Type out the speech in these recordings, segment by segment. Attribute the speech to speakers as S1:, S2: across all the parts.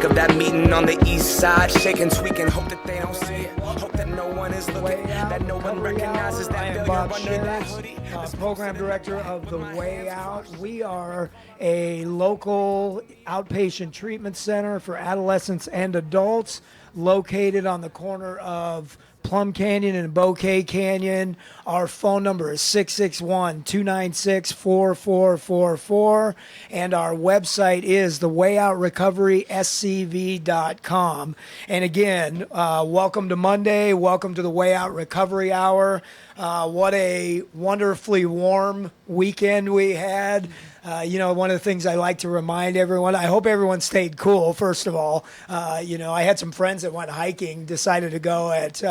S1: think of that meeting on the east side, shaking, tweaking, hope that they don't see it, hope that no one is looking, that no one recognizes that failure under that hoodie.
S2: Program director of The Way Out. We are a local outpatient treatment center for adolescents and adults located on the corner of Plum Canyon and Bouquet Canyon. Our phone number is 661-296-4444, and our website is thewayoutrrecoveryscv.com. And again, welcome to Monday. Welcome to the Way Out Recovery Hour. What a wonderfully warm weekend we had. One of the things I like to remind everyone, I hope everyone stayed cool, first of all. I had some friends that went hiking, decided to go at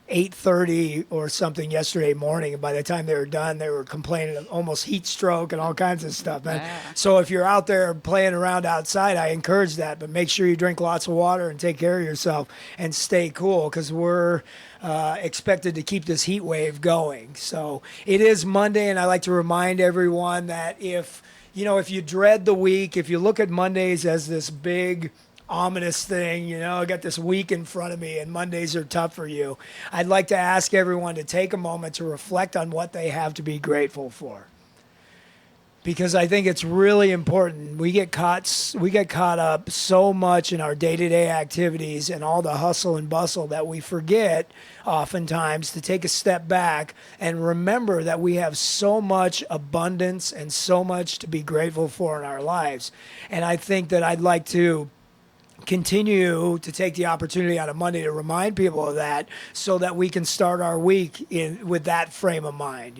S2: 8:30 or something yesterday morning, and by the time they were done, they were complaining of almost heat stroke and all kinds of stuff, man.
S3: Yeah.
S2: So if you're out there playing around outside, I encourage that, but make sure you drink lots of water and take care of yourself and stay cool, because we're expected to keep this heat wave going. So it is Monday, and I like to remind everyone that if you dread the week, if you look at Mondays as this big ominous thing, I got this week in front of me and Mondays are tough for you, I'd like to ask everyone to take a moment to reflect on what they have to be grateful for. Because I think it's really important. We get caught up so much in our day-to-day activities and all the hustle and bustle that we forget oftentimes to take a step back and remember that we have so much abundance and so much to be grateful for in our lives. And I think that I'd like to continue to take the opportunity on a Monday to remind people of that, so that we can start our week with that frame of mind,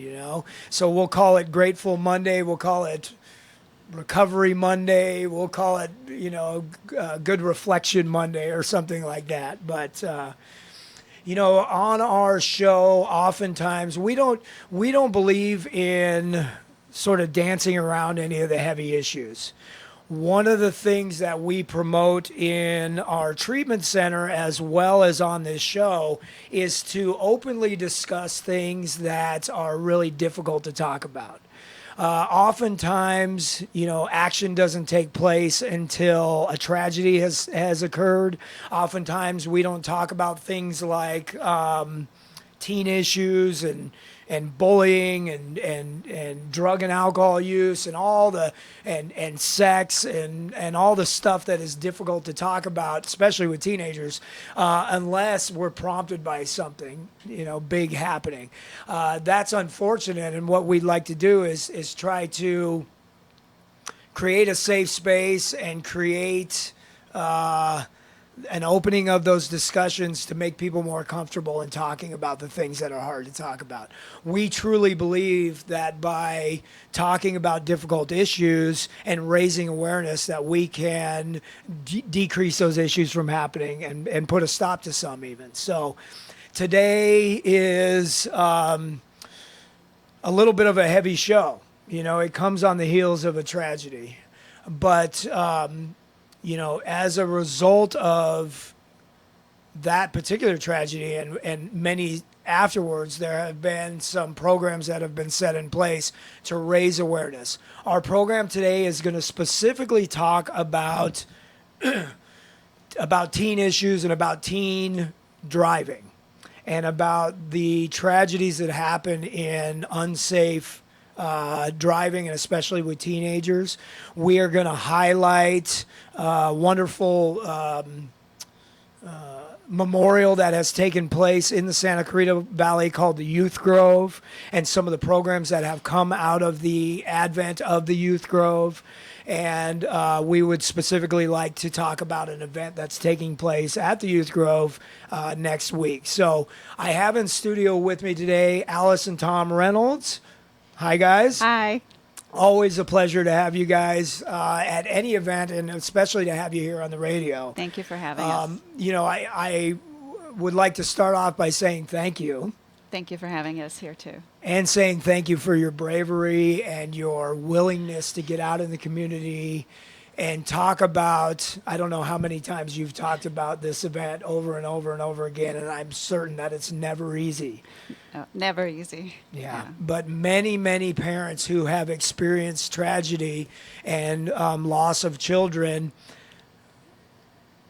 S2: So we'll call it Grateful Monday. We'll call it Recovery Monday. We'll call it, Good Reflection Monday or something like that. But, on our show, oftentimes we don't believe in sort of dancing around any of the heavy issues. One of the things that we promote in our treatment center as well as on this show is to openly discuss things that are really difficult to talk about. Oftentimes, action doesn't take place until a tragedy has occurred. Oftentimes, we don't talk about things like teen issues and bullying and drug and alcohol use and all the and sex and all the stuff that is difficult to talk about, especially with teenagers, unless we're prompted by something big happening. That's unfortunate, and what we'd like to do is try to create a safe space and create an opening of those discussions to make people more comfortable in talking about the things that are hard to talk about. We truly believe that by talking about difficult issues and raising awareness, that we can decrease those issues from happening and put a stop to some even. So today is a little bit of a heavy show. It comes on the heels of a tragedy. But as a result of that particular tragedy and many afterwards, there have been some programs that have been set in place to raise awareness. Our program today is going to specifically talk about teen issues and about teen driving and about the tragedies that happen in unsafe driving, and especially with teenagers. We are going to highlight a wonderful memorial that has taken place in the Santa Clarita Valley called the Youth Grove, and some of the programs that have come out of the advent of the Youth Grove. And we would specifically like to talk about an event that's taking place at the Youth Grove next week. So I have in studio with me today Alice and Tom Reynolds. Hi, guys.
S3: Hi.
S2: Always a pleasure to have you guys at any event, and especially to have you here on the radio.
S3: Thank you for having us.
S2: I would like to start off by saying thank you.
S3: Thank you for having us here, too.
S2: And saying thank you for your bravery and your willingness to get out in the community and talk about, I don't know how many times you've talked about this event over and over and over again, and I'm certain that it's never easy.
S3: Never easy.
S2: Yeah. But many, many parents who have experienced tragedy and loss of children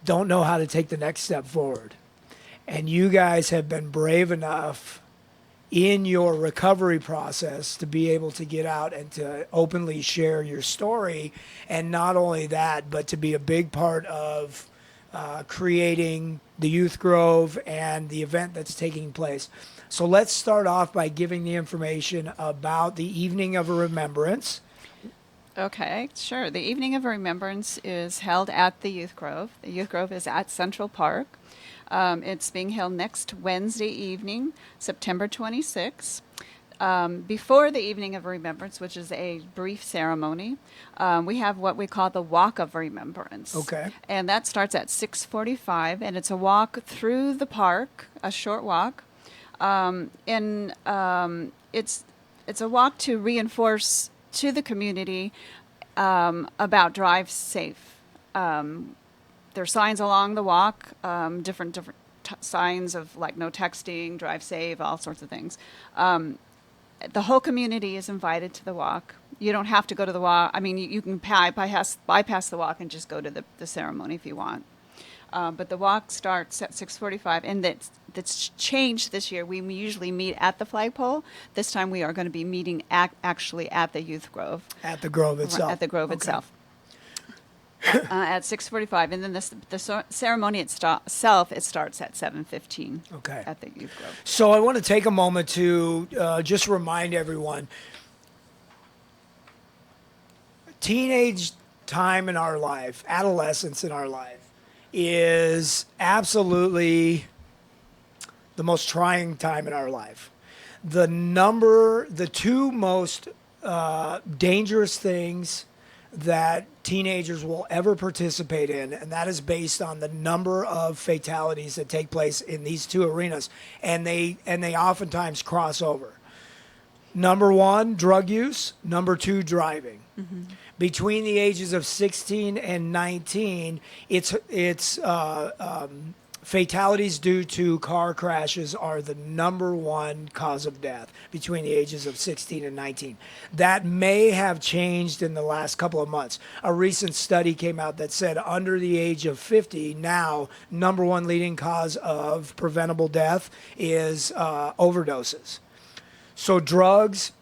S2: don't know how to take the next step forward. And you guys have been brave enough in your recovery process to be able to get out and to openly share your story. And not only that, but to be a big part of creating the Youth Grove and the event that's taking place. So let's start off by giving the information about the Evening of Remembrance.
S3: Okay, sure. The Evening of Remembrance is held at the Youth Grove. The Youth Grove is at Central Park. It's being held next Wednesday evening, September 26th. Before the Evening of Remembrance, which is a brief ceremony, we have what we call the Walk of Remembrance.
S2: Okay.
S3: And that starts at 6:45, and it's a walk through the park, a short walk. It's a walk to reinforce to the community about drive safe. There are signs along the walk, different signs of like no texting, drive safe, all sorts of things. The whole community is invited to the walk. You don't have to go to the walk. I mean, you can bypass the walk and just go to the ceremony if you want. But the walk starts at 6:45, and that's changed this year. We usually meet at the flagpole. This time we are going to be meeting actually at the Youth Grove.
S2: At the Grove itself.
S3: At the Grove itself. At 6:45, and then the ceremony itself, it starts at 7:15.
S2: Okay.
S3: At the Youth Grove.
S2: So I want to take a moment to just remind everyone, teenage time in our life, adolescence in our life, is absolutely the most trying time in our life. The two most dangerous things that teenagers will ever participate in, and that is based on the number of fatalities that take place in these two arenas, and they oftentimes cross over. Number one, drug use. Number two, driving. Mm-hmm. Between the ages of 16 and 19, it's fatalities due to car crashes are the number one cause of death between the ages of 16 and 19. That may have changed in the last couple of months. A recent study came out that said under the age of 50, now number one leading cause of preventable death is overdoses. So drugs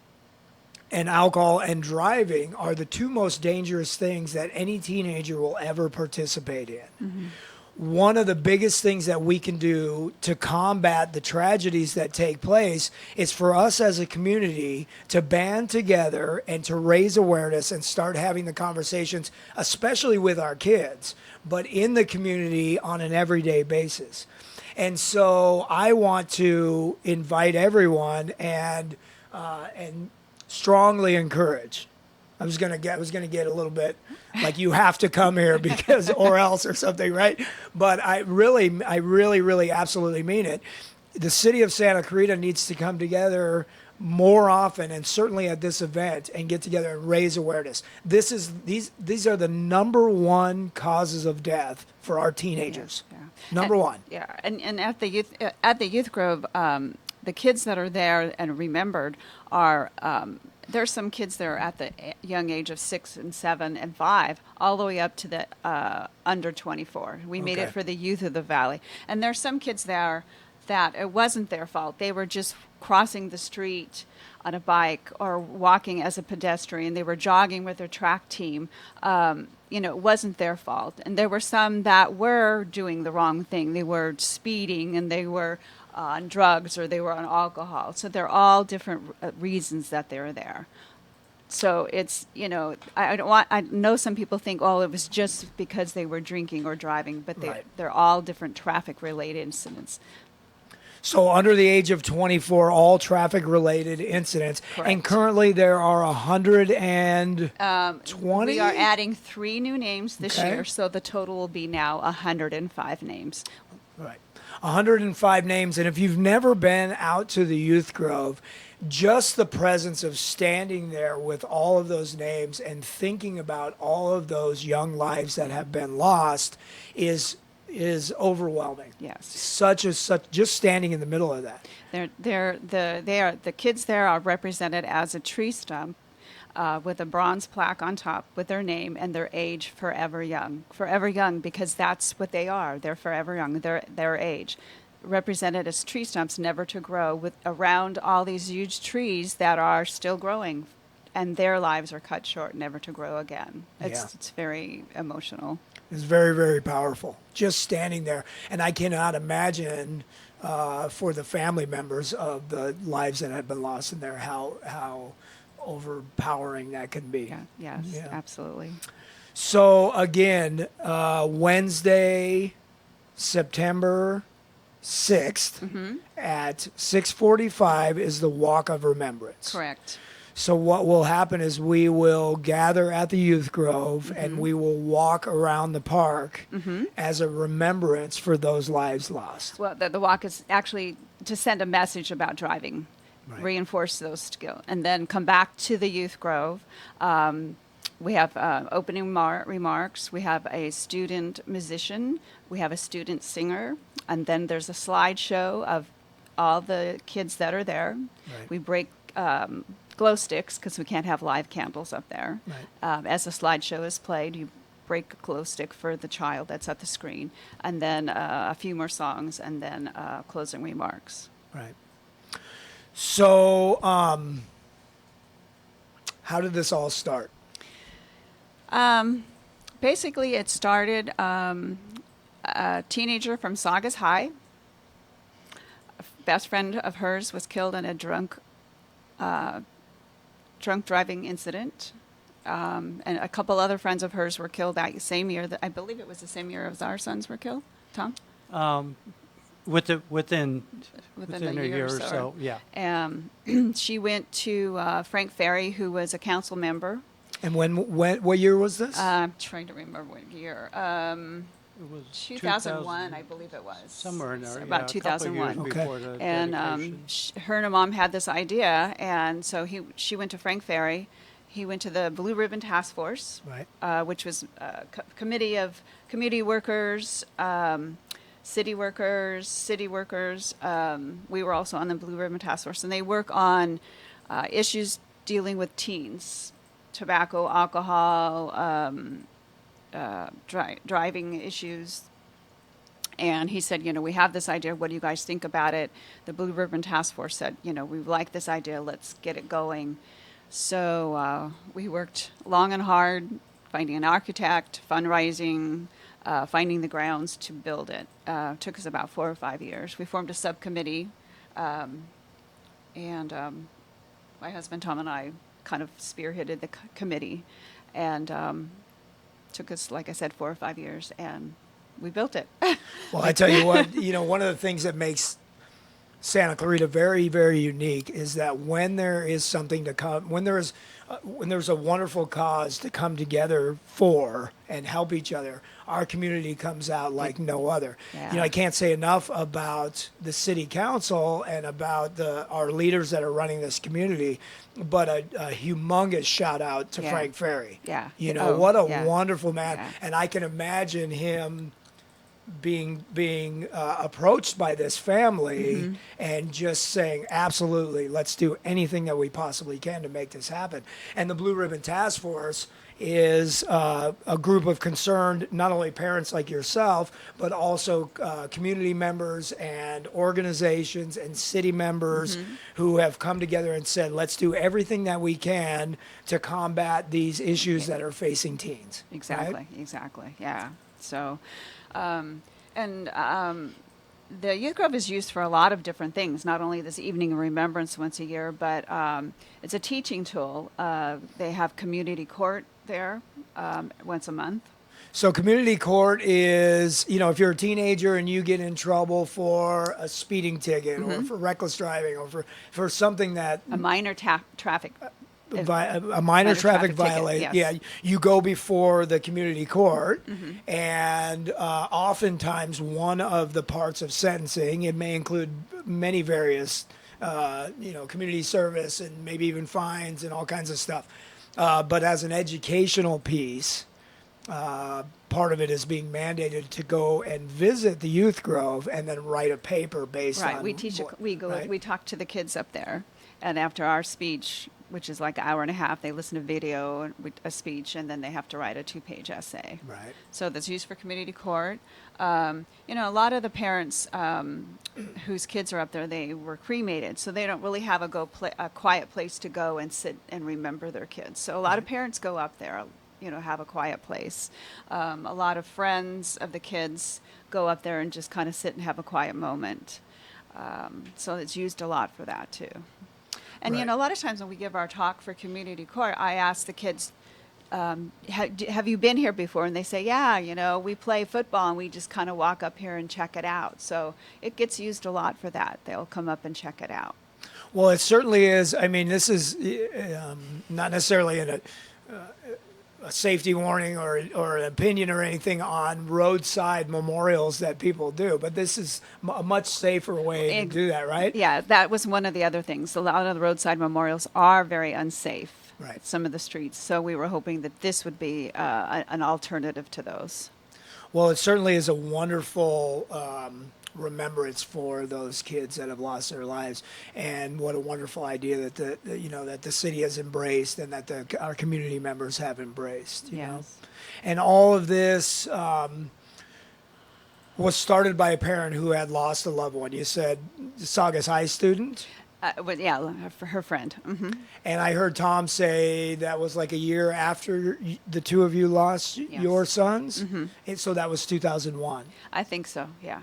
S2: and alcohol and driving are the two most dangerous things that any teenager will ever participate in. Mm-hmm. One of the biggest things that we can do to combat the tragedies that take place is for us as a community to band together and to raise awareness and start having the conversations, especially with our kids, but in the community on an everyday basis. And so I want to invite everyone and strongly encourage. I was gonna get a little bit like you have to come here because or else or something, right? But I really absolutely mean it. The city of Santa Clarita needs to come together more often, and certainly at this event, and get together and raise awareness. These are the number one causes of death for our teenagers. Yeah. Number one.
S3: Yeah, and at the Youth Grove, the kids that are there and remembered are. There's some kids that are at the young age of 6 and 7 and 5, all the way up to the under 24. We made it for the youth of the valley. And there's some kids there that it wasn't their fault. They were just crossing the street on a bike or walking as a pedestrian. They were jogging with their track team. It wasn't their fault. And there were some that were doing the wrong thing. They were speeding and they were on drugs or they were on alcohol. So they're all different reasons that they're there. So it's, I know some people think, oh, it was just because they were drinking or driving, but they're all different traffic related incidents.
S2: So under the age of 24, all traffic related incidents.
S3: Correct.
S2: And currently there are 120?
S3: We are adding 3 new names this year, so the total will be now 105 names.
S2: Right. 105 names. And if you've never been out to the Youth Grove, just the presence of standing there with all of those names and thinking about all of those young lives that have been lost is overwhelming.
S3: Yes.
S2: Such just standing in the middle of that.
S3: The kids there are represented as a tree stump. with a bronze plaque on top with their name and their age, forever young, because that's what they are. They're forever young. Their age, represented as tree stumps, never to grow, with around all these huge trees that are still growing, and their lives are cut short, never to grow again. It's very emotional.
S2: It's very, very powerful. Just standing there, and I cannot imagine for the family members of the lives that have been lost in there how overpowering that can be.
S3: Yes, absolutely.
S2: So again, Wednesday, September 6th at 6:45 is the Walk of Remembrance.
S3: Correct.
S2: So what will happen is we will gather at the Youth Grove and we will walk around the park as a remembrance for those lives lost.
S3: Well, the walk is actually to send a message about driving, reinforce those skills, and then come back to the Youth Grove. We have opening remarks. We have a student musician. We have a student singer. And then there's a slideshow of all the kids that are there.
S2: Right.
S3: We break glow sticks because we can't have live candles up there.
S2: Right.
S3: As the slideshow is played, you break a glow stick for the child that's at the screen. And then a few more songs and then closing remarks.
S2: Right. So how did this all start?
S3: Basically, it started a teenager from Saugus High. A best friend of hers was killed in a drunk driving incident. And a couple other friends of hers were killed that same year. I believe it was the same year as our sons were killed. Tom?
S4: Within
S3: a
S4: a year or so, yeah.
S3: She went to Frank Ferry, who was a council member.
S2: And what year was this?
S3: I'm trying to remember what year.
S4: It was
S3: 2001, I believe it was.
S4: Somewhere in there,
S3: About
S4: yeah, a couple
S3: 2001.
S4: years
S2: Okay.
S4: before the
S3: And
S4: dedication.
S3: her and her mom had this idea, and so she went to Frank Ferry. He went to the Blue Ribbon Task Force,
S2: Right.
S3: which was a committee of community workers, city workers. We were also on the Blue Ribbon Task Force, and they work on issues dealing with teens, tobacco, alcohol, driving issues. And he said, we have this idea. What do you guys think about it? The Blue Ribbon Task Force said, we like this idea. Let's get it going. So we worked long and hard, finding an architect, fundraising, finding the grounds to build it. Took us about 4 or 5 years. We formed a subcommittee, and my husband Tom and I kind of spearheaded the committee, and took us, like I said, 4 or 5 years, and we built it.
S2: Well, I tell you what, one of the things that makes Santa Clarita very, very unique is that when there is something to come, when there's a wonderful cause to come together for and help each other, our community comes out like no other.
S3: Yeah.
S2: I can't say enough about the city council and about our leaders that are running this community, but a humongous shout out to Frank Ferry.
S3: Yeah.
S2: What a
S3: yeah.
S2: wonderful man.
S3: Yeah.
S2: And I can imagine him being approached by this family and just saying, absolutely, let's do anything that we possibly can to make this happen. And the Blue Ribbon Task Force is a group of concerned, not only parents like yourself, but also community members and organizations and city members who have come together and said, let's do everything that we can to combat these issues that are facing teens.
S3: Exactly,
S2: right?
S3: exactly, yeah. So, the Youth Grove is used for a lot of different things, not only this evening of remembrance once a year, but it's a teaching tool. They have community court there once a month.
S2: So community court is, if you're a teenager and you get in trouble for a speeding ticket or for reckless driving or for something that
S3: A minor traffic.
S2: a minor traffic violation,
S3: yes.
S2: you go before the community court, and oftentimes one of the parts of sentencing, it may include many various, community service and maybe even fines and all kinds of stuff. But as an educational piece, part of it is being mandated to go and visit the Youth Grove and then write a paper based on
S3: Right, we teach. We go.
S2: right?
S3: We talk to the kids up there, and after our speech, which is like an hour and a half. They listen to video, a speech, and then they have to write a 2-page essay.
S2: Right.
S3: So that's used for community court. A lot of the parents whose kids are up there, they were cremated, so they don't really have a quiet place to go and sit and remember their kids. So a lot of parents go up there, have a quiet place. A lot of friends of the kids go up there and just kind of sit and have a quiet moment. So it's used a lot for that too. And
S2: Right.
S3: a lot of times when we give our talk for community court, I ask the kids, have you been here before? And they say, yeah, we play football and we just kind of walk up here and check it out. So it gets used a lot for that. They'll come up and check it out.
S2: Well, it certainly is. I mean, this is not necessarily a safety warning or an opinion or anything on roadside memorials that people do, but this is a much safer way to do that, right?
S3: Yeah, that was one of the other things. A lot of the roadside memorials are very unsafe.
S2: Right.
S3: Some of the streets. So we were hoping that this would be an alternative to those.
S2: Well, it certainly is a wonderful remembrance for those kids that have lost their lives, and what a wonderful idea that the city has embraced and that our community members have embraced. You know, and all of this was started by a parent who had lost a loved one. You said Saugus High student.
S3: Her friend. Mm-hmm.
S2: And I heard Tom say that was like a year after the two of you lost your sons.
S3: Mm-hmm.
S2: And so that was 2001.
S3: I think so. Yeah.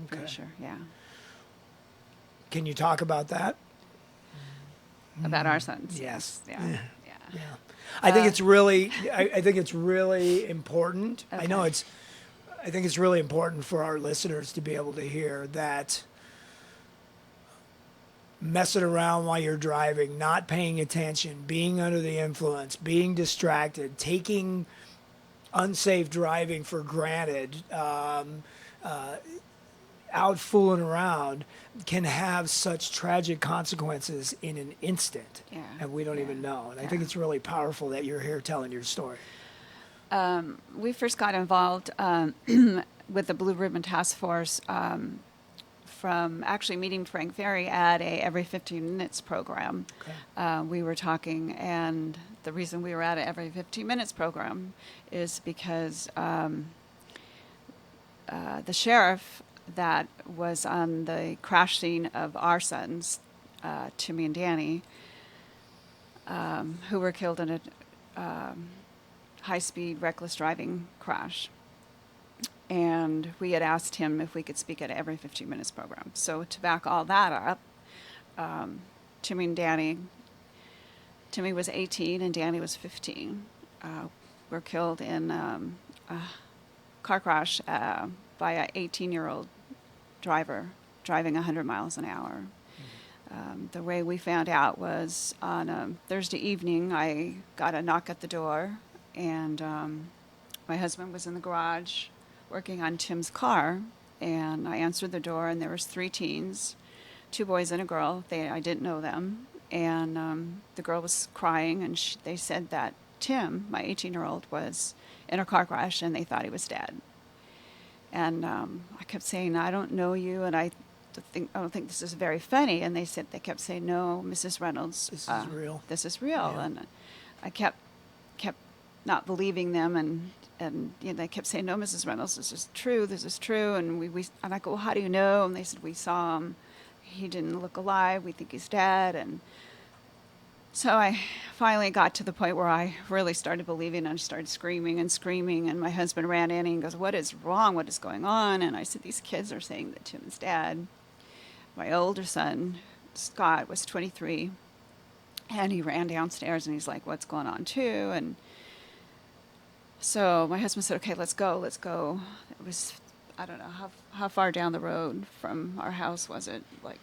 S2: Okay.
S3: Pretty sure. Yeah.
S2: Can you talk about that?
S3: About our sons.
S2: Yes.
S3: Yeah.
S2: Yeah. I think it's really. I think it's really important.
S3: Okay.
S2: I think it's really important for our listeners to be able to hear that. Messing around while you're driving, not paying attention, being under the influence, being distracted, taking unsafe driving for granted, out fooling around can have such tragic consequences in an instant.
S3: Yeah.
S2: And we don't even know. And I think it's really powerful that you're here telling your story.
S3: We first got involved with the Blue Ribbon Task Force from actually meeting Frank Ferry at a every 15 minutes program.
S2: Okay.
S3: We were talking, and the reason we were at a every 15 minutes program is because the sheriff that was on the crash scene of our sons, Timmy and Danny, who were killed in a high-speed, reckless driving crash. And we had asked him if we could speak at every 15 minutes program. So to back all that up, Timmy and Danny, Timmy was 18 and Danny was 15, were killed in a car crash by an 18-year-old driver driving 100 miles an hour. The way we found out was on a Thursday evening, I got a knock at the door, and my husband was in the garage working on Tim's car, and I answered the door, and there was 3 teens, 2 boys and a girl. I didn't know them, and the girl was crying, and they said that Tim, my 18-year-old, was in a car crash, and they thought he was dead. And I kept saying, I don't know you, and I don't think this is very funny. And they kept saying, no, Mrs. Reynolds,
S2: This is real.
S3: This is real.
S2: Yeah.
S3: And I kept not believing them, and they kept saying, no, Mrs. Reynolds, this is true. And and I go, well, how do you know? And they said, we saw him. He didn't look alive. We think he's dead. And so I finally got to the point where I really started believing, and I started screaming and screaming, and my husband ran in and he goes, what is wrong? What is going on? And I said, these kids are saying that Tim is dead. My older son, Scott, was 23, and he ran downstairs and he's like, what's going on too? And so my husband said, okay, let's go. It was, I don't know, how far down the road from our house was it? Like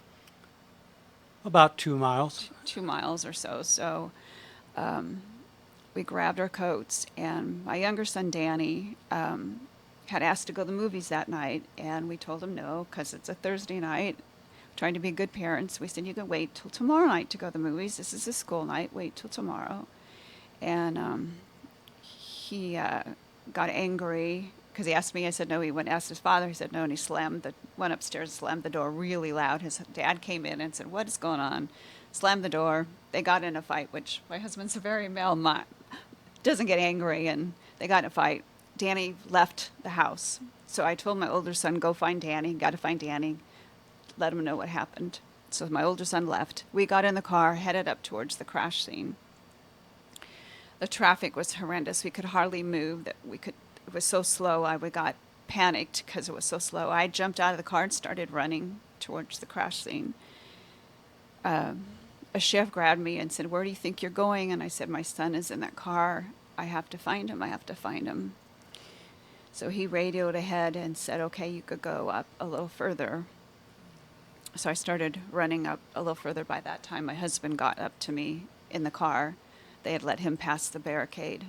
S4: About 2 miles.
S3: 2 miles or so. So we grabbed our coats, and my younger son, Danny, had asked to go to the movies that night, and we told him no, because it's a Thursday night, trying to be good parents. We said, you can wait till tomorrow night to go to the movies. This is a school night. Wait till tomorrow. And he got angry because he asked me. I said no. He went and asked his father. He said no, and he went upstairs, slammed the door really loud. His dad came in and said, what is going on? slammed the door. They got in a fight, which my husband's a very doesn't get angry, and they got in a fight. Danny left the house. So I told my older son, go find Danny. Got to find Danny. Let him know what happened. So my older son left. We got in the car, headed up towards the crash scene. The traffic was horrendous. We could hardly move. It was so slow. I got panicked because it was so slow. I jumped out of the car and started running towards the crash scene. A chef grabbed me and said, "Where do you think you're going?" And I said, "My son is in that car. I have to find him. I have to find him." So he radioed ahead and said, "Okay, you could go up a little further." So I started running up a little further. By that time, my husband got up to me in the car. They had let him pass the barricade.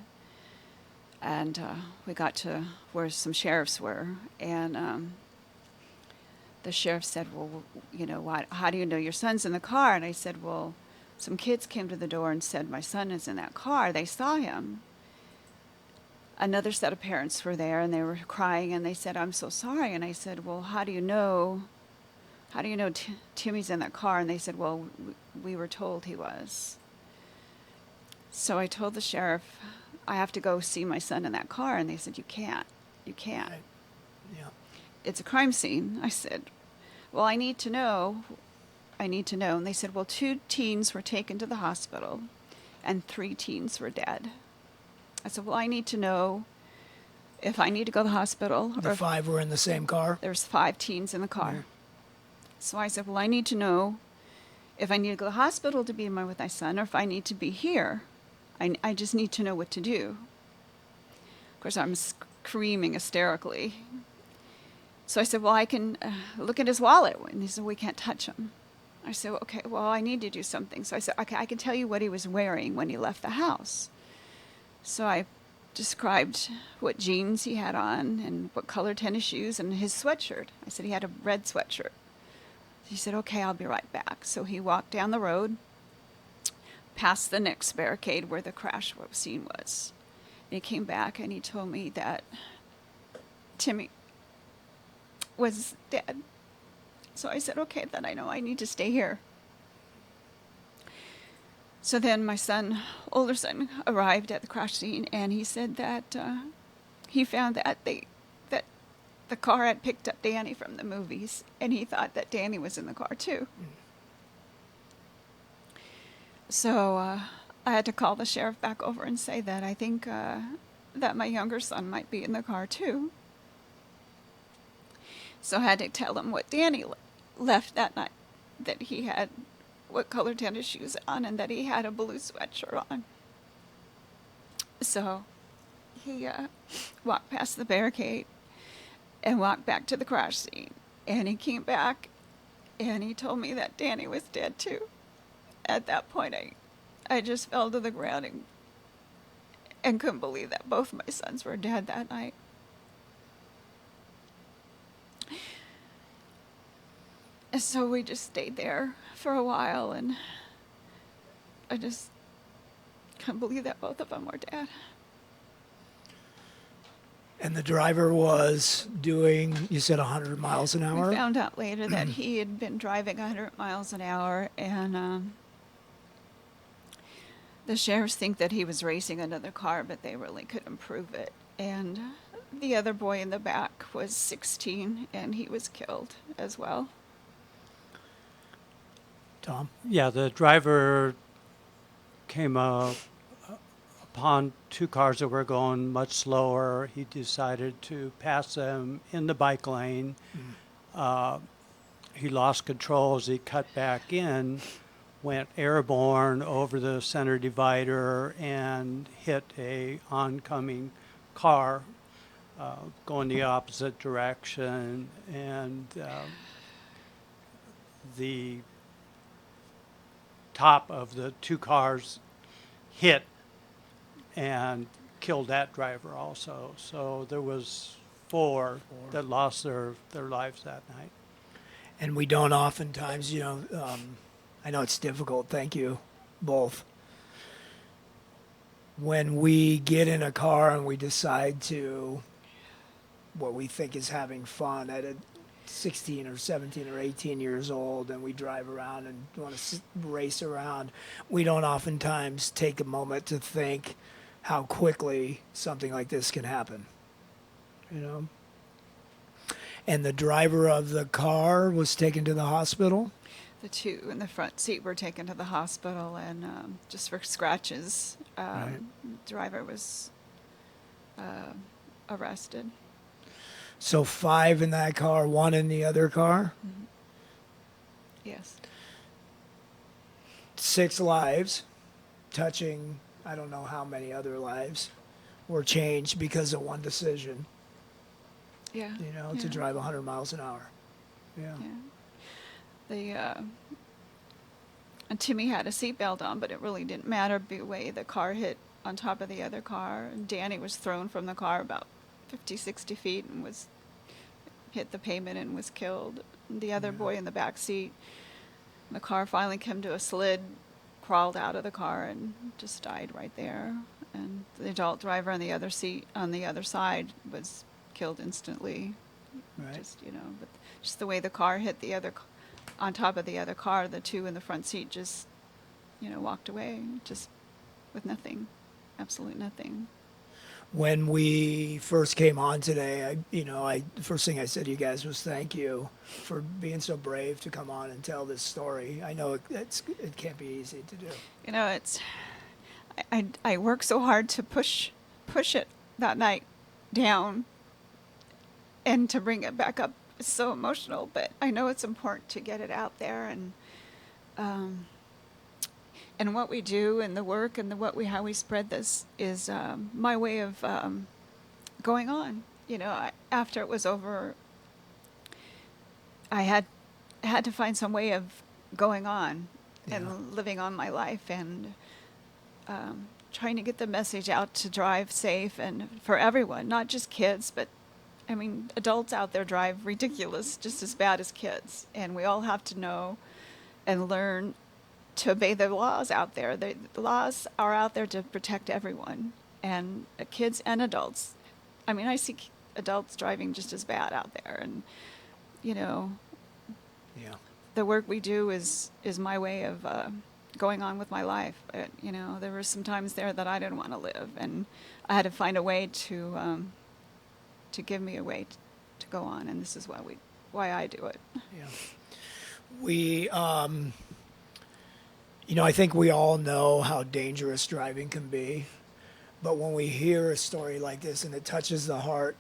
S3: And we got to where some sheriffs were. And the sheriff said, "Well, how do you know your son's in the car?" And I said, "Well, some kids came to the door and said, my son is in that car. They saw him." Another set of parents were there, and they were crying, and they said, "I'm so sorry." And I said, "Well, how do you know Timmy's in that car?" And they said, "Well, we were told he was." So I told the sheriff, "I have to go see my son in that car." And they said, You can't.
S2: Right. Yeah.
S3: It's a crime scene." I said, "Well, I need to know. And they said, "Well, 2 teens were taken to the hospital and 3 teens were dead." I said, "Well, I need to know if I need to go to the hospital."
S2: The 5 were in the same car?
S3: There's 5 teens in the car. So I said, "Well, I need to know if I need to go to the hospital to be with my son or if I need to be here. I just need to know what to do." Of course, I'm screaming hysterically. So I said, "Well, I can look at his wallet." And he said, "We can't touch him." I said, "Okay, well, I need to do something." So I said, "Okay, I can tell you what he was wearing when he left the house." So I described what jeans he had on and what color tennis shoes and his sweatshirt. I said he had a red sweatshirt. He said, "Okay, I'll be right back." So he walked down the road, past the next barricade where the crash scene was. And he came back and he told me that Timmy was dead. So I said, "Okay, then I know I need to stay here." So then my older son, arrived at the crash scene, and he said that he found that the car had picked up Danny from the movies, and he thought that Danny was in the car too. So I had to call the sheriff back over and say that I think that my younger son might be in the car too. So I had to tell him what Danny left that night, that he had what color tennis shoes on and that he had a blue sweatshirt on. So he walked past the barricade and walked back to the crash scene. And he came back and he told me that Danny was dead too. At that point, I just fell to the ground and couldn't believe that both my sons were dead that night. And so we just stayed there for a while, and I just couldn't believe that both of them were dead.
S2: And the driver was doing, you said 100 miles an hour?
S3: We found out later that he had been driving 100 miles an hour, and the sheriffs think that he was racing another car, but they really couldn't prove it. And the other boy in the back was 16, and he was killed as well.
S2: Tom?
S4: Yeah, the driver came upon 2 cars that were going much slower. He decided to pass them in the bike lane. He lost control as he cut back in, went airborne over the center divider and hit a oncoming car going the opposite direction, and the top of the 2 cars hit and killed that driver also. So there was 4 that lost their lives that night.
S2: And we don't oftentimes, I know it's difficult, thank you, both. When we get in a car and we decide to, what we think is having fun at 16 or 17 or 18 years old and we drive around and want to race around, we don't oftentimes take a moment to think how quickly something like this can happen, you know? And the driver of the car was taken to the hospital.
S3: The two in the front seat were taken to the hospital, and just for scratches.
S2: Right.
S3: Driver was arrested.
S2: So 5 in that car, 1 in the other car.
S3: Yes.
S2: 6 lives, touching, I don't know how many other lives, were changed because of one decision,
S3: Yeah.
S2: you know,
S3: yeah.
S2: to drive 100 miles an hour. Yeah.
S3: Yeah. And Timmy had a seatbelt on, but it really didn't matter the way the car hit on top of the other car. And Danny was thrown from the car about 50, 60 feet and hit the pavement and was killed. And the other boy in the back seat, the car finally came to a slid, crawled out of the car and just died right there. And the adult driver on the other seat, on the other side, was killed instantly.
S2: Right.
S3: Just, but just the way the car hit the other, on top of the other car, the two in the front seat just, walked away, just with nothing, absolute nothing.
S2: When we first came on today, the first thing I said to you guys was thank you for being so brave to come on and tell this story. I know it can't be easy to do.
S3: I worked so hard to push it that night down and to bring it back up. It's so emotional, but I know it's important to get it out there, and what we do and the work and how we spread this is my way of going on. After it was over, I had to find some way of going on and living on my life and trying to get the message out to drive safe and for everyone, not just kids, but adults out there drive ridiculous, just as bad as kids, and we all have to know and learn to obey the laws out there. The laws are out there to protect everyone, and kids and adults. I see adults driving just as bad out there, and the work we do is my way of going on with my life. But, there were some times there that I didn't want to live, and I had to find a way to give me a way to go on, and this is why I do it.
S2: Yeah. We, I think we all know how dangerous driving can be, but when we hear a story like this and it touches the heart,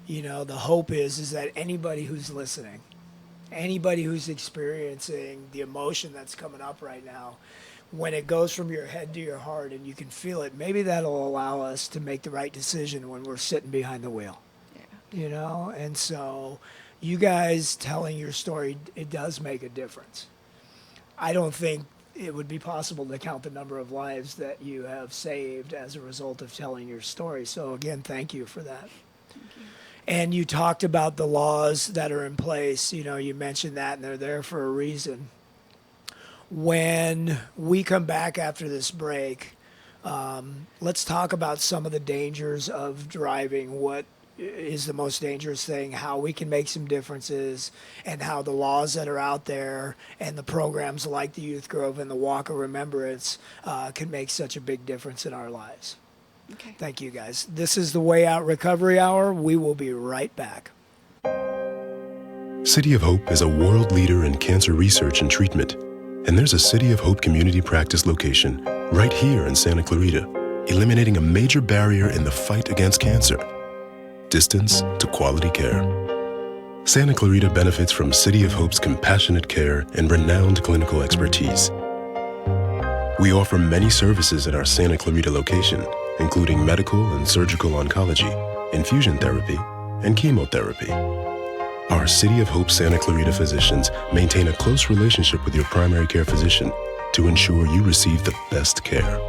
S2: the hope is that anybody who's listening, anybody who's experiencing the emotion that's coming up right now, when it goes from your head to your heart and you can feel it, maybe that'll allow us to make the right decision when we're sitting behind the wheel. And so you guys telling your story, it does make a difference. I don't think it would be possible to count the number of lives that you have saved as a result of telling your story. So again, thank you for that.
S3: Thank you.
S2: And you talked about the laws that are in place. You mentioned that, and they're there for a reason. When we come back after this break, let's talk about some of the dangers of driving, what is the most dangerous thing, how we can make some differences, and how the laws that are out there and the programs like the Youth Grove and the Walk of Remembrance can make such a big difference in our lives.
S3: Okay.
S2: Thank you, guys. This is the Way Out Recovery Hour. We will be right back.
S5: City of Hope is a world leader in cancer research and treatment, and there's a City of Hope community practice location right here in Santa Clarita, eliminating a major barrier in the fight against cancer: distance to quality care. Santa Clarita benefits from City of Hope's compassionate care and renowned clinical expertise. We offer many services at our Santa Clarita location, including medical and surgical oncology, infusion therapy, and chemotherapy. Our City of Hope Santa Clarita physicians maintain a close relationship with your primary care physician to ensure you receive the best care.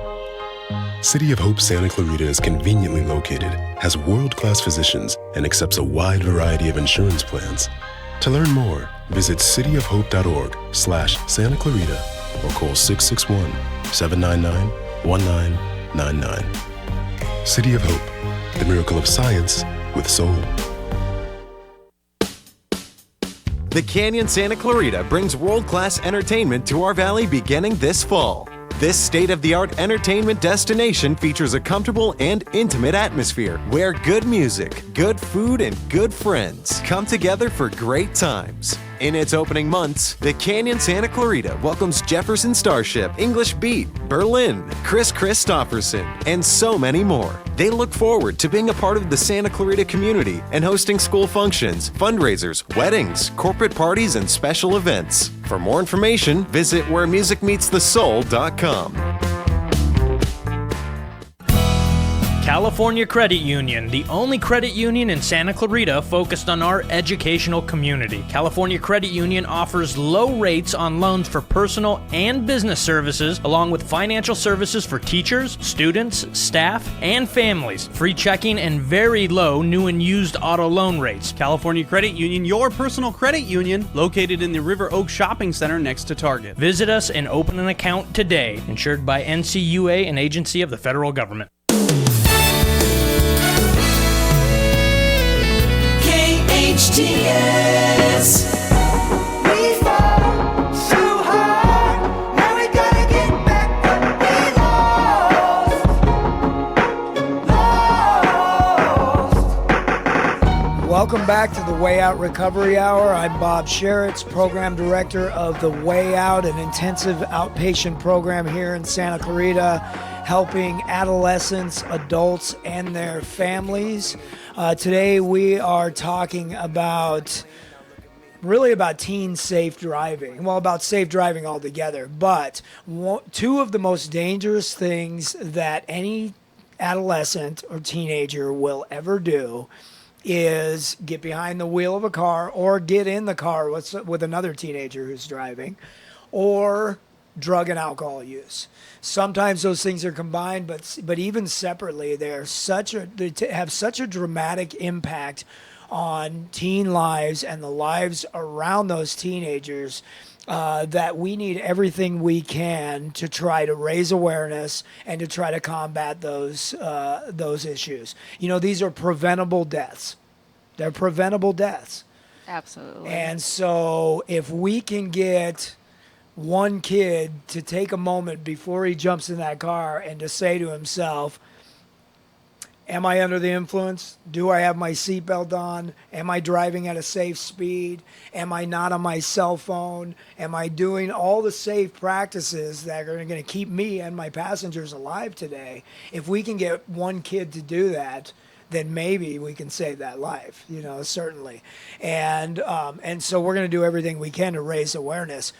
S5: City of Hope Santa Clarita is conveniently located, has world-class physicians, and accepts a wide variety of insurance plans. To learn more, visit cityofhope.org/Santa Clarita or call 661-799-1999. City of Hope, the miracle of science with soul.
S6: The Canyon Santa Clarita brings world-class entertainment to our valley beginning this fall. This state-of-the-art entertainment destination features a comfortable and intimate atmosphere where good music, good food, and good friends come together for great times. In its opening months, the Canyon Santa Clarita welcomes Jefferson Starship, English Beat, Berlin, Chris Christopherson, and so many more. They look forward to being a part of the Santa Clarita community and hosting school functions, fundraisers, weddings, corporate parties, and special events. For more information, visit wheremusicmeetsthesoul.com.
S7: California Credit Union, the only credit union in Santa Clarita focused on our educational community. California Credit Union offers low rates on loans for personal and business services, along with financial services for teachers, students, staff, and families. Free checking and very low new and used auto loan rates.
S8: California Credit Union, your personal credit union, located in the River Oak Shopping Center next to Target.
S7: Visit us and open an account today. Insured by NCUA, an agency of the federal government.
S1: KHTS. We fall so hard, now we gotta get back what we lost.
S2: Welcome back to the Way Out Recovery Hour. I'm Bob Sheritz, Program Director of the Way Out, an intensive outpatient program here in Santa Clarita, helping adolescents, adults, and their families. Today we are talking about teen safe driving. Well, about safe driving altogether. But two of the most dangerous things that any adolescent or teenager will ever do is get behind the wheel of a car or get in the car with another teenager who's driving, or drug and alcohol use. Sometimes those things are combined, but even separately, they have such a dramatic impact on teen lives and the lives around those teenagers that we need everything we can to try to raise awareness and to try to combat those issues. You know, these are preventable deaths. They're preventable deaths.
S3: Absolutely.
S2: And so if we can get one kid to take a moment before he jumps in that car and to say to himself, am I under the influence? Do I have my seatbelt on? Am I driving at a safe speed? Am I not on my cell phone? Am I doing all the safe practices that are going to keep me and my passengers alive today? If we can get one kid to do that, then maybe we can save that life, you know, certainly. And so we're going to do everything we can to raise awareness.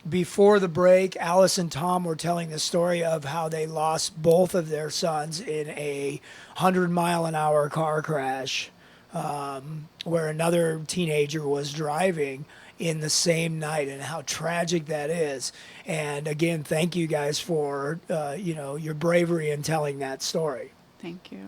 S2: Before the break, Alice and Tom were telling the story of how they lost both of their sons in a 100-mile-an-hour car crash where another teenager was driving in the same night, and how tragic that is. And again, thank you guys for your bravery in telling that story.
S3: Thank you.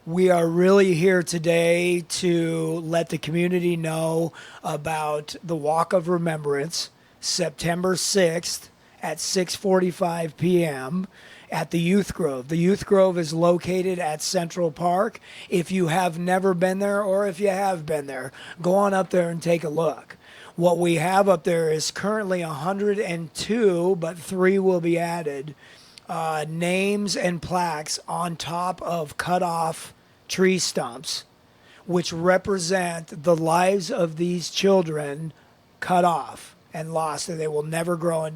S2: We are really here today to let the community know about the Walk of Remembrance, September 6th at 6:45 p.m. at the Youth Grove. The Youth Grove is located at Central Park. If you have never been there, or if you have been there, go on up there and take a look. What we have up there is currently 102, but 3 will be added, names and plaques on top of cut-off tree stumps, which represent the lives of these children cut off and lost, and they will never grow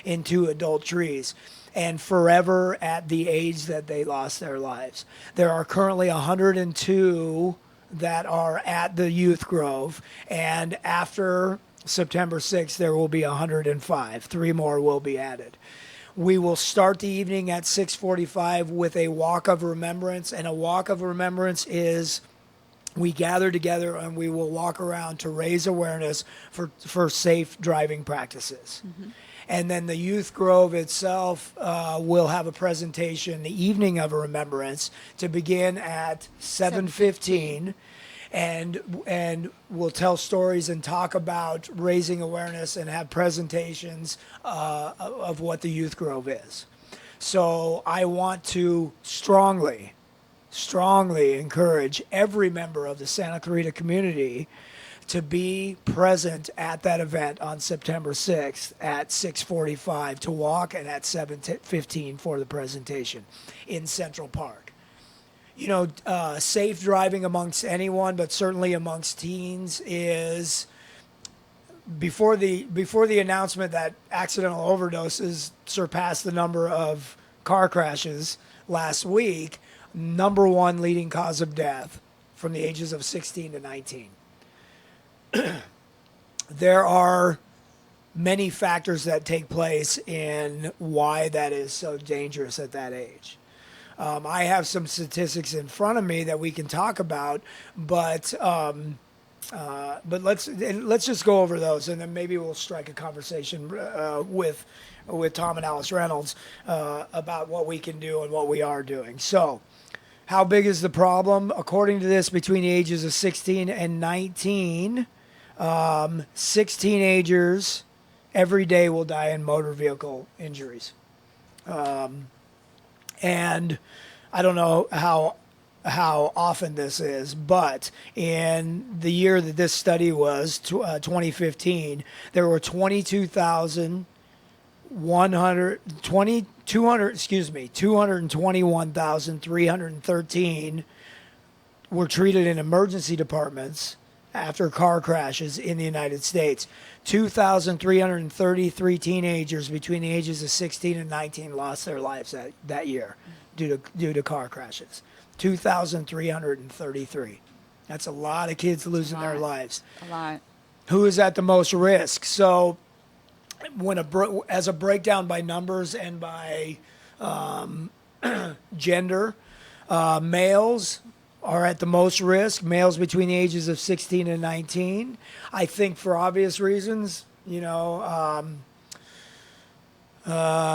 S2: into adult trees and forever at the age that they lost their lives. There are currently 102 that are at the Youth Grove, and after September 6th, there will be 105. 3 more will be added. We will start the evening at 6:45 with a walk of remembrance, and a walk of remembrance is we gather together and we will walk around to raise awareness for safe driving practices. Mm-hmm. And then the Youth Grove itself will have a presentation, the evening of a remembrance, to begin at 7:15. And we'll tell stories and talk about raising awareness and have presentations of what the Youth Grove is. So I want to strongly encourage every member of the Santa Clarita community to be present at that event on September 6th at 6:45 to walk and at 7:15 for the presentation in Central Park. You know, safe driving amongst anyone, but certainly amongst teens is before the announcement that accidental overdoses surpassed the number of car crashes last week, number one leading cause of death from the ages of 16 to 19. There are many factors that take place in why that is so dangerous at that age. I have some statistics in front of me that we can talk about, but let's just go over those, and then maybe we'll strike a conversation with Tom and Alice Reynolds about what we can do and what we are doing. So, how big is the problem? According to this, between the ages of 16 and 19, 6 teenagers every day will die in motor vehicle injuries. And I don't know how often this is, but in the year that this study was, 2015, there were 221,313 were treated in emergency departments after car crashes in the United States. 2,333 teenagers between the ages of 16 and 19 lost their lives that year due to car crashes. 2,333. That's a lot of kids losing their lives.
S3: A lot.
S2: Who is at the most risk? So, as a breakdown by numbers and by gender, males are at the most risk. Males between the ages of 16 and 19. I think for obvious reasons, you know,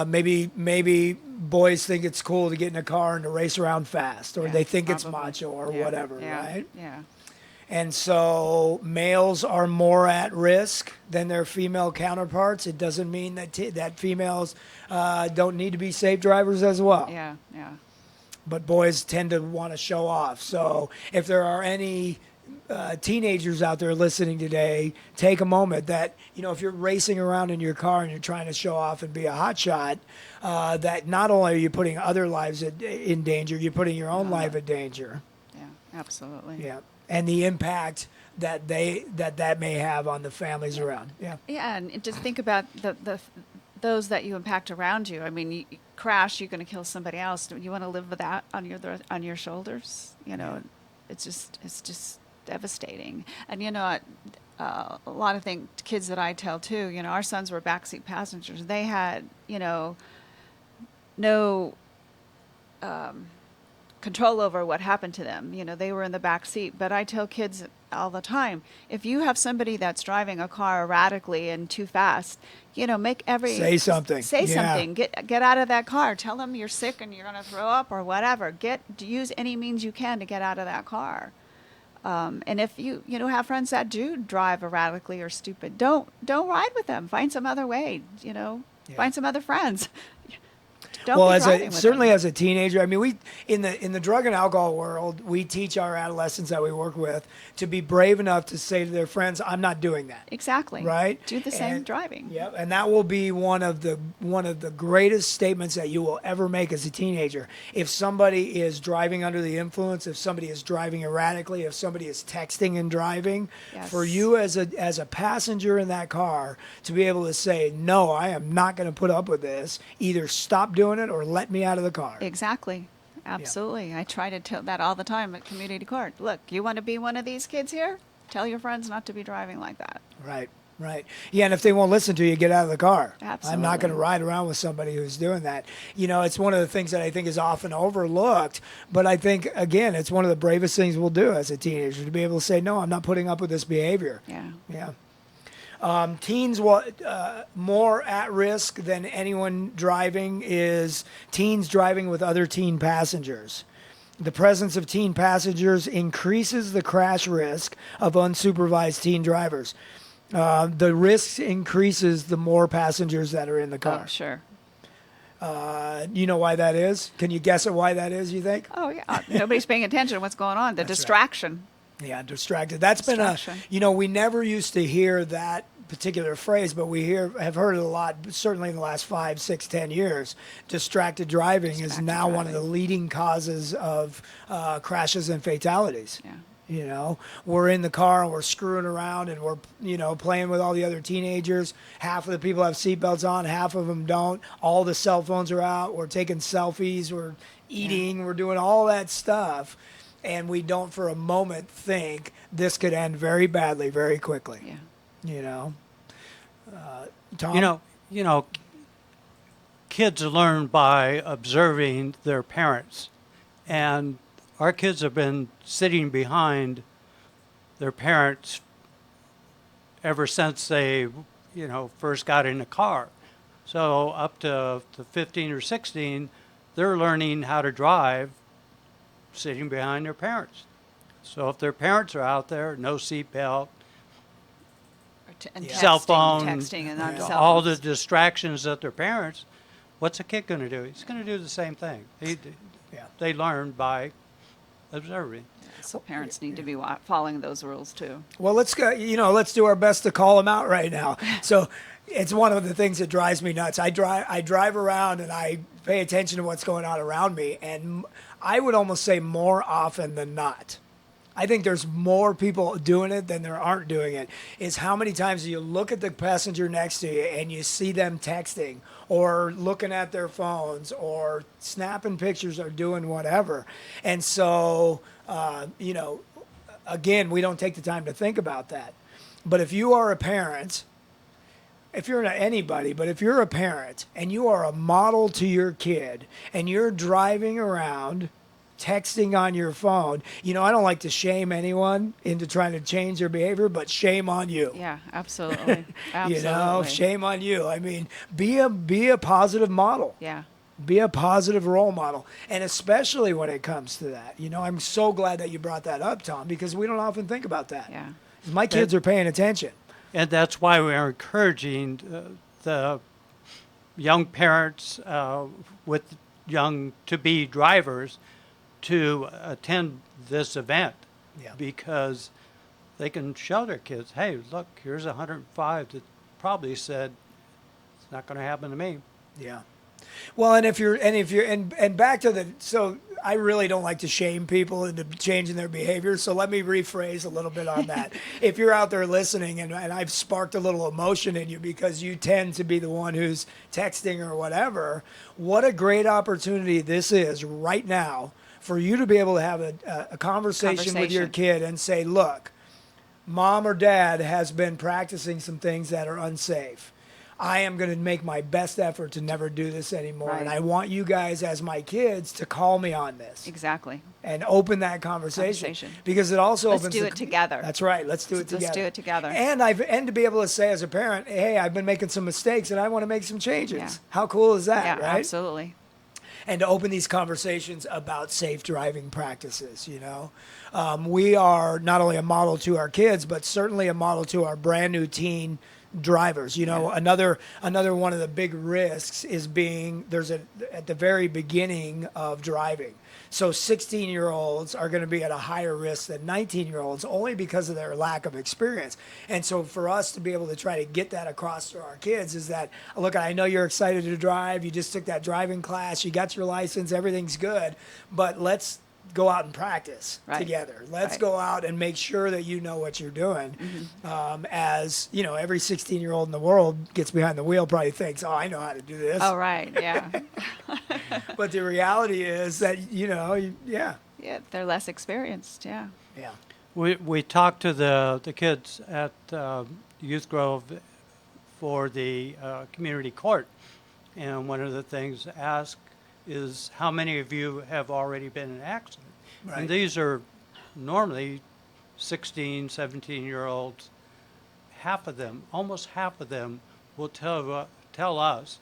S2: maybe boys think it's cool to get in a car and to race around fast, or they think it's macho or whatever, right?
S3: Yeah.
S2: And so males are more at risk than their female counterparts. It doesn't mean that females don't need to be safe drivers as well.
S3: Yeah.
S2: But boys tend to want to show off. So if there are any teenagers out there listening today, take a moment that, you know, if you're racing around in your car and you're trying to show off and be a hotshot, that not only are you putting other lives in danger, you're putting your own life in danger.
S3: Yeah, absolutely.
S2: Yeah. And the impact that that may have on the families around. Yeah.
S3: Yeah, and just think about those that you impact around you. I mean, you crash, you're going to kill somebody else. Do you want to live with that on your shoulders? You know, it's just devastating. And you know, a lot of kids that I tell too. You know, our sons were backseat passengers. They had, you know, no control over what happened to them. You know, they were in the back seat. But I tell kids all the time, if you have somebody that's driving a car erratically and too fast, you know, say something. Get out of that car. Tell them you're sick and you're going to throw up or whatever. Use any means you can to get out of that car. And if you have friends that do drive erratically or stupid, don't ride with them. Find some other way. You know, find some other friends.
S2: Certainly as a teenager, I mean, we in the drug and alcohol world, we teach our adolescents that we work with to be brave enough to say to their friends, "I'm not doing that."
S3: Exactly.
S2: Right.
S3: Do the same driving.
S2: Yep. And that will be one of the greatest statements that you will ever make as a teenager. If somebody is driving under the influence, if somebody is driving erratically, if somebody is texting and driving, for you as a passenger in that car to be able to say, "No, I am not going to put up with this. Either stop doing it or let me out of the car."
S3: Exactly. Absolutely. I try to tell that all the time at community court. Look, you want to be one of these kids here? Tell your friends not to be driving like that.
S2: Right. Yeah, and if they won't listen to you, get out of the car.
S3: Absolutely.
S2: I'm not going to ride around with somebody who's doing that. You know, it's one of the things that I think is often overlooked, but I think, again, it's one of the bravest things we'll do as a teenager, to be able to say, "No, I'm not putting up with this behavior."
S3: Yeah.
S2: Teens more at risk than anyone driving is teens driving with other teen passengers. The presence of teen passengers increases the crash risk of unsupervised teen drivers. The risk increases the more passengers that are in the car.
S3: Oh, sure.
S2: You know why that is? Can you guess at why that is, you think?
S3: Oh, yeah. Nobody's paying attention to what's going on. The distraction.
S2: Yeah, distracted. That's been
S3: Distraction.
S2: we never used to hear that particular phrase, but we have heard it a lot, certainly in the last 5, 6, 10 years. Distracted driving is
S3: Distracted
S2: now one of the
S3: driving.
S2: leading causes of crashes and fatalities.
S3: Yeah.
S2: We're in the car and we're screwing around and we're, playing with all the other teenagers. Half of the people have seatbelts on, half of them don't. All the cell phones are out. We're taking selfies. We're eating. We're doing all that stuff. And we don't for a moment think this could end very badly, very quickly.
S3: Yeah.
S2: Tom?
S4: Kids learn by observing their parents. And our kids have been sitting behind their parents ever since they, first got in the car. So up to 15 or 16, they're learning how to drive sitting behind their parents. So if their parents are out there, no seatbelt,
S3: And
S4: cell phone,
S3: texting and on cell
S4: all the
S3: phones.
S4: distractions that their parents, what's a kid going to do? He's going to do the same thing. They learn by observing.
S3: So parents need to be following those rules too.
S2: Well, let's go. Let's do our best to call them out right now. So, it's one of the things that drives me nuts. I drive around and I pay attention to what's going on around me, and I would almost say more often than not. I think there's more people doing it than there aren't doing it. Is how many times do you look at the passenger next to you and you see them texting or looking at their phones or snapping pictures or doing whatever. And so, again, we don't take the time to think about that. But if you are a parent, if you're not anybody, but if you're a parent and you are a model to your kid and you're driving around texting on your phone, I don't like to shame anyone into trying to change their behavior, but shame on you.
S3: Yeah, absolutely. Absolutely.
S2: Shame on you. I mean, be a positive model.
S3: Yeah.
S2: Be a positive role model. And especially when it comes to that. I'm so glad that you brought that up, Tom, because we don't often think about that.
S3: Yeah.
S2: My kids are paying attention.
S4: And that's why we're encouraging the young parents with young to-be drivers to attend this event, because they can show their kids, hey, look, here's 105 that probably said it's not going to happen to me.
S2: Yeah. Well, and back to so I really don't like to shame people into changing their behavior. So let me rephrase a little bit on that. If you're out there listening and I've sparked a little emotion in you because you tend to be the one who's texting or whatever, what a great opportunity this is right now for you to be able to have a conversation with your kid and say, look, mom or dad has been practicing some things that are unsafe. I am going to make my best effort to never do this anymore.
S3: Right.
S2: And I want you guys as my kids to call me on this.
S3: Exactly.
S2: And open that conversation. Because it also
S3: Let's
S2: opens
S3: do it together.
S2: That's right. Let's do it together.
S3: Let's do it together.
S2: And to be able to say as a parent, hey, I've been making some mistakes and I want to make some changes.
S3: Yeah.
S2: How cool is that,
S3: Yeah,
S2: right?
S3: absolutely.
S2: And to open these conversations about safe driving practices, we are not only a model to our kids, but certainly a model to our brand new teen drivers. Another one of the big risks is at the very beginning of driving. So 16-year-olds are going to be at a higher risk than 19-year-olds only because of their lack of experience. And so for us to be able to try to get that across to our kids is that, look, I know you're excited to drive. You just took that driving class. You got your license. Everything's good. But let's go out and practice together. Let's go out and make sure that you know what you're doing. As, every 16-year-old in the world gets behind the wheel probably thinks, oh, I know how to do this.
S3: Oh, right. Yeah.
S2: But the reality is that,
S3: Yeah, they're less experienced. Yeah.
S2: Yeah.
S4: We talked to the kids at Youth Grove for the community court, and one of the things asked is how many of you have already been in an accident?
S2: Right.
S4: And these are normally 16, 17-year-olds. Almost half of them will tell us,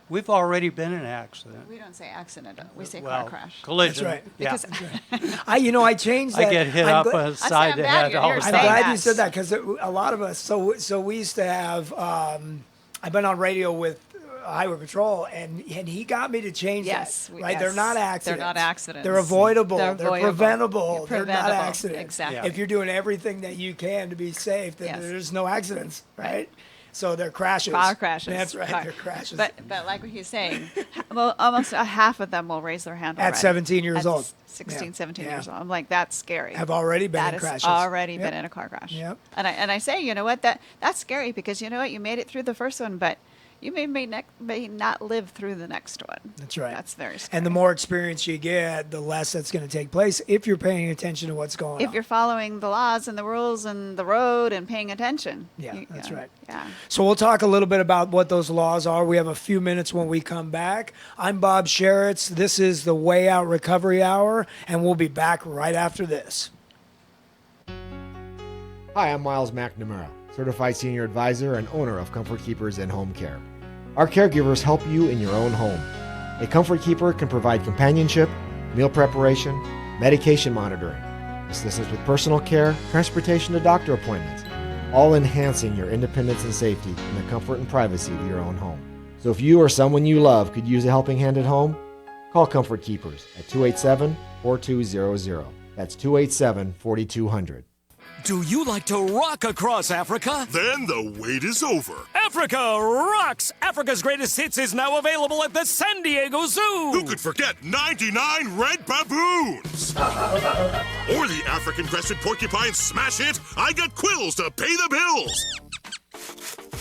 S4: we've already been in an accident.
S3: We don't say accident. We say
S4: Well,
S3: car crash.
S4: collision.
S2: That's right.
S4: Yeah.
S3: Because
S2: I changed that.
S4: I get hit up on the side of the head all the
S2: I'm
S3: saying
S4: time.
S2: glad
S3: that.
S2: you said that because a lot of us. So we used to have. I've been on radio with highway patrol, and he got me to change
S3: Yes,
S2: that. Right? They're
S3: yes.
S2: not accidents.
S3: They're not accidents.
S2: They're avoidable.
S3: They're
S2: They're
S3: avoidable.
S2: preventable. They're not
S3: Preventable.
S2: accidents.
S3: Exactly.
S2: If you're doing everything that you can to be safe, then
S3: Yes.
S2: there's no accidents, right? So they're crashes.
S3: Car crashes.
S2: That's right.
S3: Car-
S2: They're crashes.
S3: But like what he's saying, well, almost a half of them will raise their hand
S2: At
S3: already.
S2: 17 years
S3: At
S2: old.
S3: 16,
S2: Yeah.
S3: 17
S2: Yeah.
S3: years old. I'm like, that's scary.
S2: Have already been
S3: That
S2: in
S3: has
S2: crashes.
S3: already
S2: Yep.
S3: been in a car crash.
S2: Yep.
S3: And I say, you know what, that's scary because you know what, you made it through the first one, but you may not live through the next one.
S2: That's right.
S3: That's very scary.
S2: And the more experience you get, the less that's going to take place if you're paying attention to what's going on.
S3: if you're following the laws and the rules and the road and paying attention.
S2: Yeah, that's right.
S3: Yeah.
S2: So we'll talk a little bit about what those laws are. We have a few minutes when we come back. I'm Bob Sheritz. This is the Way Out Recovery Hour, and we'll be back right after this.
S9: Hi, I'm Miles McNamara, Certified Senior Advisor and owner of Comfort Keepers and Home Care. Our caregivers help you in your own home. A Comfort Keeper can provide companionship, meal preparation, medication monitoring, assistance with personal care, transportation to doctor appointments, all enhancing your independence and safety in the comfort and privacy of your own home. So if you or someone you love could use a helping hand at home, call Comfort Keepers at 287-4200. That's 287-4200.
S10: Do you like to rock across Africa?
S11: Then the wait is over.
S10: Africa Rocks! Africa's Greatest Hits is now available at the San Diego Zoo!
S11: Who could forget 99 red baboons? Or the African crested porcupine smash hit, I Got Quills to Pay the Bills!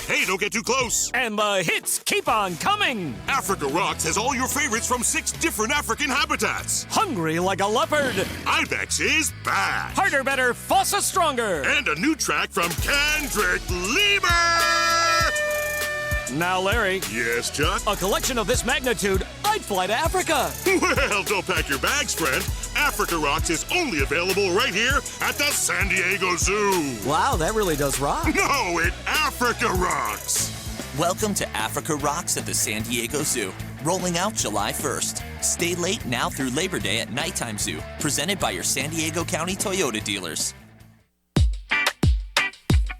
S11: Hey, don't get too close.
S10: And the hits keep on coming!
S11: Africa Rocks has all your favorites from 6 different African habitats.
S10: Hungry like a leopard!
S11: Ibex is back!
S10: Harder, better, Fossa stronger!
S11: And a new track from Kendrick Lamar!
S10: Now, Larry.
S11: Yes, Chuck?
S10: A collection of this magnitude, I'd fly to Africa!
S11: Well, don't pack your bags, friend. Africa Rocks is only available right here at the San Diego Zoo.
S10: Wow, that really does rock!
S11: No, it Africa Rocks!
S12: Welcome to Africa Rocks at the San Diego Zoo. Rolling out July 1st. Stay late now through Labor Day at Nighttime Zoo. Presented by your San Diego County Toyota dealers.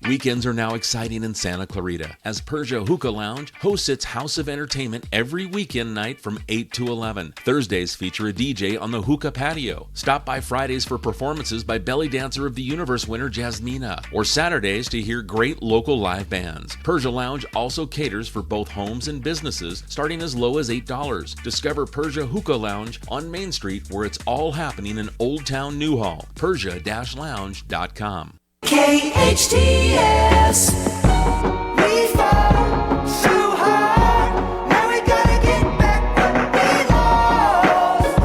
S13: Weekends are now exciting in Santa Clarita as Persia Hookah Lounge hosts its House of Entertainment every weekend night from 8 to 11. Thursdays feature a DJ on the hookah patio. Stop by Fridays for performances by Belly Dancer of the Universe winner Jasmina, or Saturdays to hear great local live bands. Persia Lounge also caters for both homes and businesses, starting as low as $8. Discover Persia Hookah Lounge on Main Street, where it's all happening in Old Town Newhall. Persia-lounge.com.
S1: KHTS. We fall so hard. Now we gotta get back what we lost.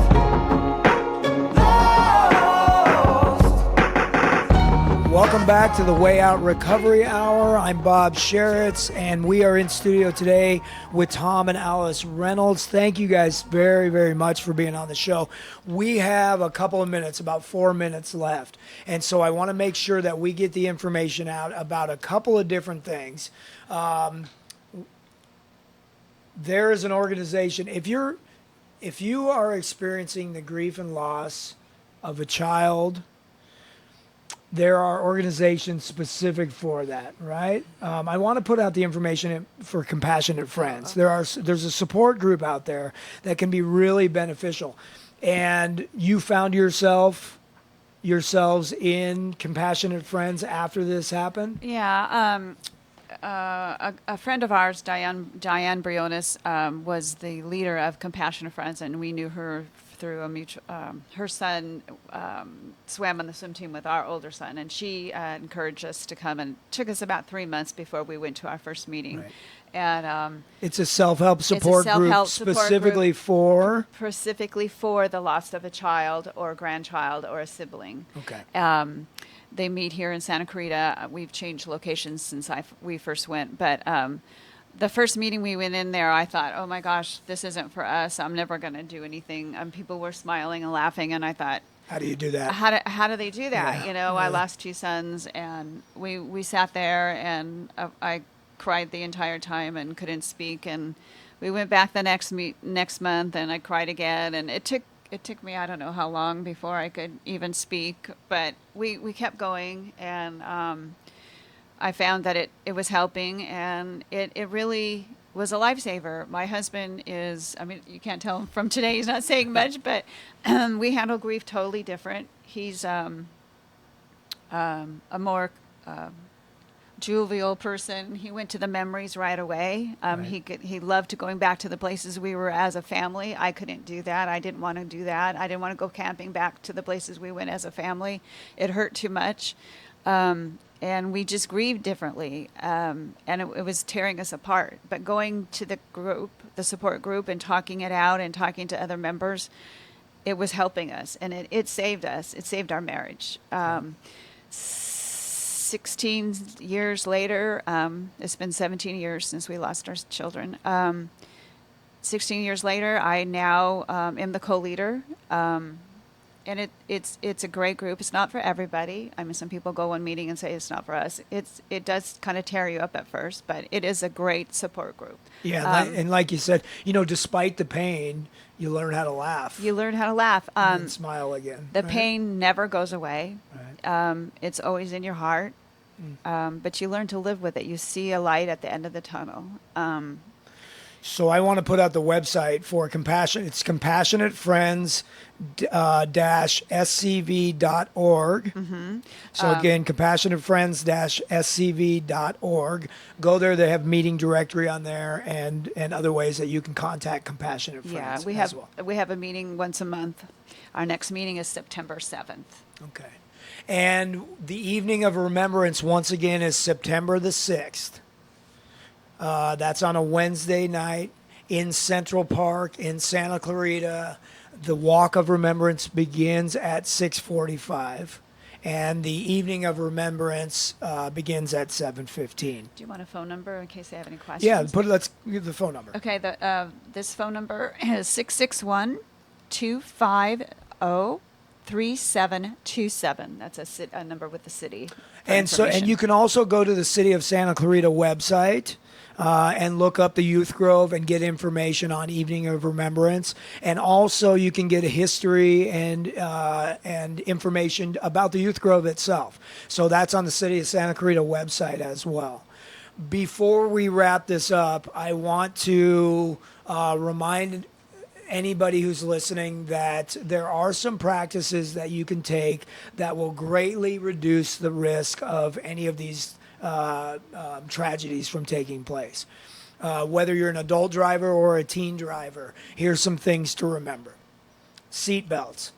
S2: Welcome back to the Way Out Recovery Hour. I'm Bob Sheritz, and we are in studio today with Tom and Alice Reynolds. Thank you guys very, very much for being on the show. We have a couple of minutes, about 4 minutes left, and so I want to make sure that we get the information out about a couple of different things. There is an organization, if you are experiencing the grief and loss of a child, there are organizations specific for that, right? I want to put out the information for Compassionate Friends. There's a support group out there that can be really beneficial. And you found yourselves in Compassionate Friends after this happened?
S3: Yeah. A friend of ours, Diane Briones, was the leader of Compassionate Friends, and we knew her through a mutual. Her son swam on the swim team with our older son, and she encouraged us to come. And it took us about 3 months before we went to our first meeting.
S2: Right.
S3: And
S2: it's a self-help support group specifically for
S3: the loss of a child or a grandchild or a sibling.
S2: Okay.
S3: They meet here in Santa Clarita. We've changed locations since we first went, but the first meeting we went in there, I thought, oh my gosh, this isn't for us. I'm never going to do anything. People were smiling and laughing, and I thought,
S2: how do you do that?
S3: How do they do that?
S2: Yeah.
S3: You know, I lost 2 sons, and we sat there, and I cried the entire time and couldn't speak. And we went back the next month, and I cried again, and it took me, I don't know how long before I could even speak, but we kept going, and I found that it was helping, and it really was a lifesaver. My husband is, I mean, you can't tell him from today, he's not saying much, but we handle grief totally different. He's a more jovial person. He went to the memories right away. He loved going back to the places we were as a family. I couldn't do that. I didn't want to do that. I didn't want to go camping back to the places we went as a family. It hurt too much. And we just grieved differently. And it was tearing us apart. But going to the group, the support group, and talking it out and talking to other members, it was helping us. And it saved us. It saved our marriage. 16 years later, it's been 17 years since we lost our children. 16 years later, I now am the co-leader. And it's a great group. It's not for everybody. I mean, some people go one meeting and say it's not for us. It does kind of tear you up at first, but it is a great support group.
S2: Yeah, and like you said, despite the pain, you learn how to laugh.
S3: You learn how to laugh.
S2: And smile again.
S3: The pain never goes away. Right. It's always in your heart. But you learn to live with it. You see a light at the end of the tunnel.
S2: So I want to put out the website for Compassion. It's compassionatefriends-scv.org. Mm-hmm. So again, compassionatefriends-scv.org. Go there. They have meeting directory on there and other ways that you can contact Compassionate Friends.
S3: Yeah, we have a meeting once a month. Our next meeting is September 7th.
S2: Okay. And the evening of remembrance, once again, is September the 6th. That's on a Wednesday night in Central Park in Santa Clarita. The Walk of Remembrance begins at 6:45, and the Evening of Remembrance begins at 7:15.
S3: Do you want a phone number in case they have any questions?
S2: Yeah, let's give the phone number.
S3: Okay, this phone number is 661-250-3727. That's a number with the city.
S2: And you can also go to the City of Santa Clarita website and look up the Youth Grove and get information on Evening of Remembrance. And also you can get a history and information about the Youth Grove itself. So that's on the City of Santa Clarita website as well. Before we wrap this up, I want to remind anybody who's listening that there are some practices that you can take that will greatly reduce the risk of any of these tragedies from taking place. Whether you're an adult driver or a teen driver, here's some things to remember. Seat belts.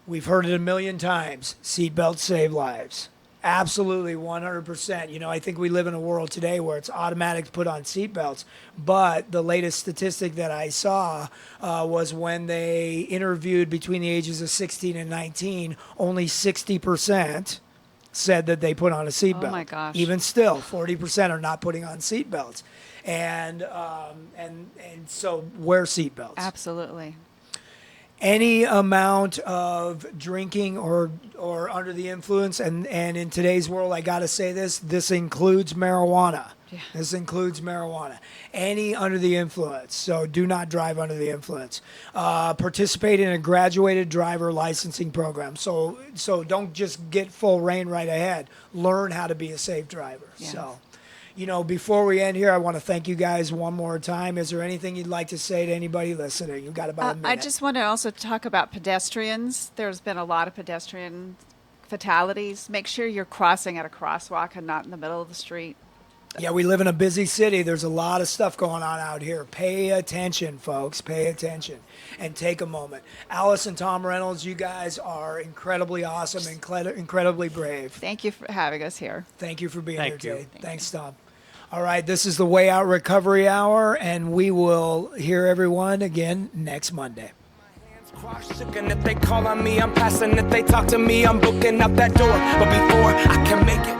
S2: We've heard it a million times. Seat belts save lives. Absolutely, 100%. I think we live in a world today where it's automatic to put on seatbelts. But the latest statistic that I saw was when they interviewed between the ages of 16 and 19, only 60% said that they put on a seatbelt.
S3: Oh my gosh!
S2: Even still, 40% are not putting on seatbelts, and so wear seatbelts.
S3: Absolutely.
S2: Any amount of drinking or under the influence, and in today's world, I got to say this includes marijuana. Yeah. This includes marijuana. Any under the influence. So do not drive under the influence. Participate in a graduated driver licensing program. So don't just get full rein right ahead. Learn how to be a safe driver. Yes. So, before we end here, I want to thank you guys one more time. Is there anything you'd like to say to anybody listening? You've got about a minute.
S3: I just want to also talk about pedestrians. There's been a lot of pedestrian fatalities. Make sure you're crossing at a crosswalk and not in the middle of the street.
S2: Yeah, we live in a busy city. There's a lot of stuff going on out here. Pay attention, folks. Pay attention and take a moment. Alice and Tom Reynolds, you guys are incredibly awesome, incredibly brave.
S3: Thank you for having us here.
S2: Thank you for being here today. Thanks, Tom. All right, this is the Way Out Recovery Hour, and we will hear everyone again next Monday.
S1: And if they call on me, I'm passing. If they talk to me, I'm booking up that door. But before I can make it,